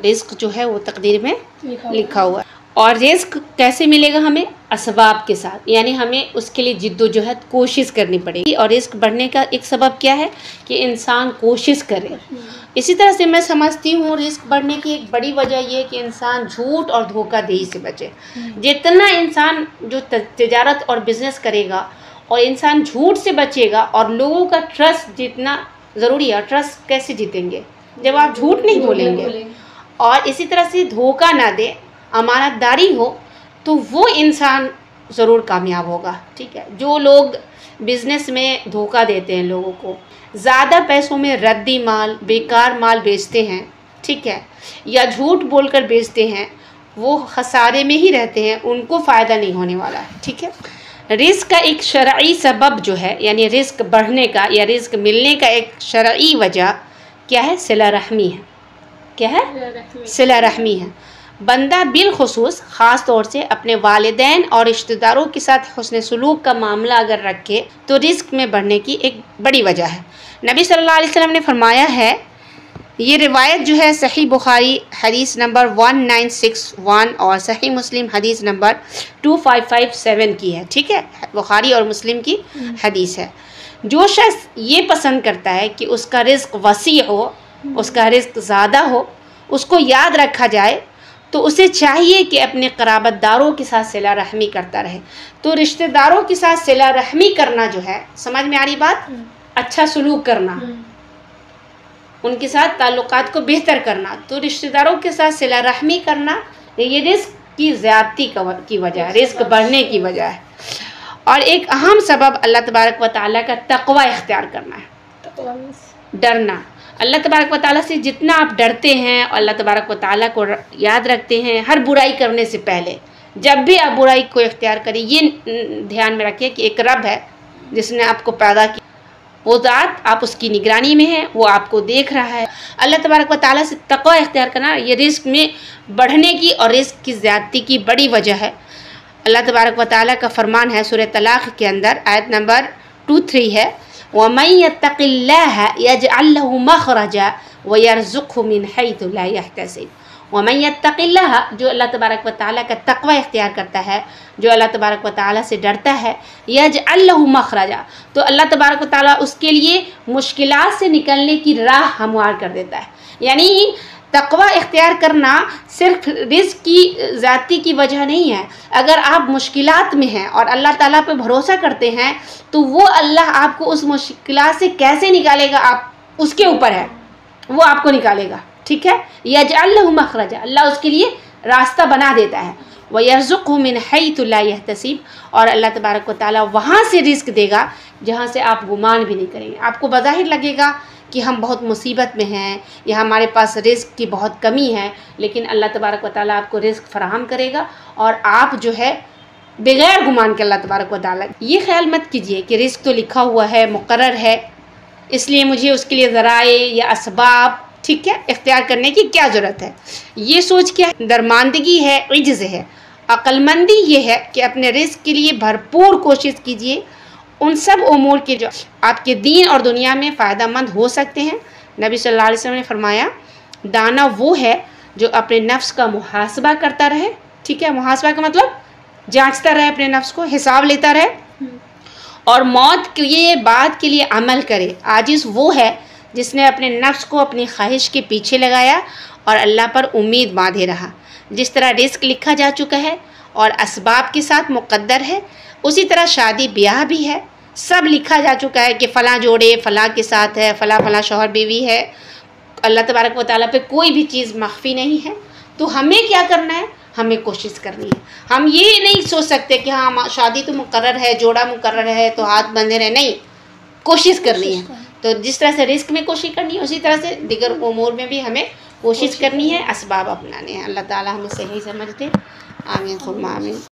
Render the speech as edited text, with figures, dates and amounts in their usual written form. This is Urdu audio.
رزق جو ہے وہ تقدیر میں لکھا ہوا ہے۔ اور رزق کیسے ملے گا ہمیں؟ اسباب کے ساتھ، یعنی ہمیں اس کے لیے جد و جہد کوشش کرنی پڑے گی۔ اور رزق بڑھنے کا ایک سبب کیا ہے کہ انسان کوشش کرے۔ اسی طرح سے میں سمجھتی ہوں رزق بڑھنے کی ایک بڑی وجہ یہ ہے کہ انسان جھوٹ اور دھوکہ دہی سے بچے۔ جتنا انسان جو تجارت اور بزنس کرے گا اور انسان جھوٹ سے بچے گا، اور لوگوں کا ٹرسٹ جتنا ضروری ہے، ٹرسٹ کیسے جیتیں گے جب آپ جھوٹ نہیں بولیں گے، اور اسی طرح سے دھوکہ نہ دے، امانت داری ہو، تو وہ انسان ضرور کامیاب ہوگا۔ ٹھیک ہے، جو لوگ بزنس میں دھوکہ دیتے ہیں لوگوں کو، زیادہ پیسوں میں ردی مال، بیکار مال بیچتے ہیں، ٹھیک ہے، یا جھوٹ بول کر بیچتے ہیں، وہ خسارے میں ہی رہتے ہیں، ان کو فائدہ نہیں ہونے والا ہے۔ ٹھیک ہے، رزق کا ایک شرعی سبب جو ہے، یعنی رزق بڑھنے کا یا رزق ملنے کا ایک شرعی وجہ کیا ہے؟ صلہ رحمی ہے۔ کیا ہے؟ صلہ رحمی ہے۔ بندہ بالخصوص خاص طور سے اپنے والدین اور رشتہ داروں کے ساتھ حسن سلوک کا معاملہ اگر رکھے تو رزق میں بڑھنے کی ایک بڑی وجہ ہے۔ نبی صلی اللہ علیہ وسلم نے فرمایا ہے، یہ روایت جو ہے صحیح بخاری حدیث نمبر 1961 اور صحیح مسلم حدیث نمبر 2557 کی ہے۔ ٹھیک ہے، بخاری اور مسلم کی حدیث ہے۔ جو شخص یہ پسند کرتا ہے کہ اس کا رزق وسیع ہو، اس کا رزق زیادہ ہو، اس کو یاد رکھا جائے، تو اسے چاہیے کہ اپنے قرابت داروں کے ساتھ صلہ رحمی کرتا رہے۔ تو رشتہ داروں کے ساتھ صلہ رحمی کرنا جو ہے، سمجھ میں آ رہی بات؟ اچھا سلوک کرنا، ان کے ساتھ تعلقات کو بہتر کرنا، تو رشتہ داروں کے ساتھ صلہ رحمی کرنا یہ رزق کی زیادتی کی وجہ ہے، رزق بڑھنے کی وجہ ہے۔ اور ایک اہم سبب اللہ تبارک و تعالیٰ کا تقوی اختیار کرنا ہے، ڈرنا۔ اللہ تبارک و تعالیٰ سے جتنا آپ ڈرتے ہیں اور اللہ تبارک و تعالیٰ کو یاد رکھتے ہیں ہر برائی کرنے سے پہلے، جب بھی آپ برائی کو اختیار کریں، یہ دھیان میں رکھیں کہ ایک رب ہے جس نے آپ کو پیدا کیا، وہ ذات آپ اس کی نگرانی میں ہے، وہ آپ کو دیکھ رہا ہے۔ اللہ تبارک و تعالیٰ سے تقوی اختیار کرنا یہ رزق میں بڑھنے کی اور رزق کی زیادتی کی بڑی وجہ ہے۔ اللہ تبارک و تعالیٰ کا فرمان ہے سورہ طلاق کے اندر، آیت نمبر 23 ہے، وَمَن يَتَّقِ اللَّهَ يَجْعَل لَّهُ مَخْرَجًا وَيَرْزُقْهُ مِنْ حَيْثُ لَا يَحْتَسِبُ۔ وَمَن يَتَّقِ اللَّهَ، جو اللہ تبارک و تعالیٰ کا تقوی اختیار کرتا ہے، جو اللہ تبارک و تعالیٰ سے ڈرتا ہے، يَجْعَل لَّهُ مَخْرَجًا، تو اللہ تبارک و تعالیٰ اس کے لیے مشکلات سے نکلنے کی راہ ہموار کر دیتا ہے۔ یعنی تقوی اختیار کرنا صرف رزق کی زیادتی کی وجہ نہیں ہے۔ اگر آپ مشکلات میں ہیں اور اللہ تعالیٰ پہ بھروسہ کرتے ہیں تو وہ اللہ آپ کو اس مشکلات سے کیسے نکالے گا، آپ اس کے اوپر ہے، وہ آپ کو نکالے گا۔ ٹھیک ہے، یجعل لہ مخرجا، اللہ اس کے لیے راستہ بنا دیتا ہے۔ وَيَرْزُقْهُ مِنْ حَيْثُ لَا يَحْتَسِبُ، اور اللہ تبارک و تعالیٰ وہاں سے رزق دے گا جہاں سے آپ گمان بھی نہیں کریں گے۔ آپ کو بظاہر لگے گا کہ ہم بہت مصیبت میں ہیں یا ہمارے پاس رزق کی بہت کمی ہے، لیکن اللہ تبارک و تعالیٰ آپ کو رزق فراہم کرے گا، اور آپ جو ہے بغیر گمان کے اللہ تبارک و تعالیٰ، یہ خیال مت کیجئے کہ رزق تو لکھا ہوا ہے، مقرر ہے، اس لیے مجھے اس کے لیے ذرائع یا اسباب، ٹھیک ہے، اختیار کرنے کی کیا ضرورت ہے۔ یہ سوچ کے درماندگی ہے، عجز ہے۔ عقل مندی یہ ہے کہ اپنے رزق کے لیے بھرپور کوشش کیجئے، ان سب امور کے جو آپ کے دین اور دنیا میں فائدہ مند ہو سکتے ہیں۔ نبی صلی اللہ علیہ وسلم نے فرمایا، دانا وہ ہے جو اپنے نفس کا محاسبہ کرتا رہے۔ ٹھیک ہے، محاسبہ کا مطلب جانچتا رہے، اپنے نفس کو حساب لیتا رہے، اور موت کی بات کے لیے عمل کرے۔ عاجز وہ ہے جس نے اپنے نفس کو اپنی خواہش کے پیچھے لگایا اور اللہ پر امید باندھے رہا۔ جس طرح رزق لکھا جا چکا ہے اور اسباب کے ساتھ مقدر ہے، اسی طرح شادی بیاہ بھی ہے، سب لکھا جا چکا ہے کہ فلاں جوڑے فلاں کے ساتھ ہے، فلاں فلاں شوہر بیوی ہے۔ اللہ تبارک و تعالیٰ پہ کوئی بھی چیز مخفی نہیں ہے۔ تو ہمیں کیا کرنا ہے؟ ہمیں کوشش کرنی ہے۔ ہم یہ نہیں سوچ سکتے کہ ہاں شادی تو مقرر ہے، جوڑا مقرر ہے تو ہاتھ بندھے رہے، نہیں، کوشش کرنی ہے۔ تو جس طرح سے رزق میں کوشش کرنی ہے، اسی طرح سے دیگر امور میں بھی ہمیں کوشش کرنی ہے، اسباب اپنانے ہیں۔ اللہ تعالیٰ ہمیں صحیح سمجھ دے، آمین ثم آمین۔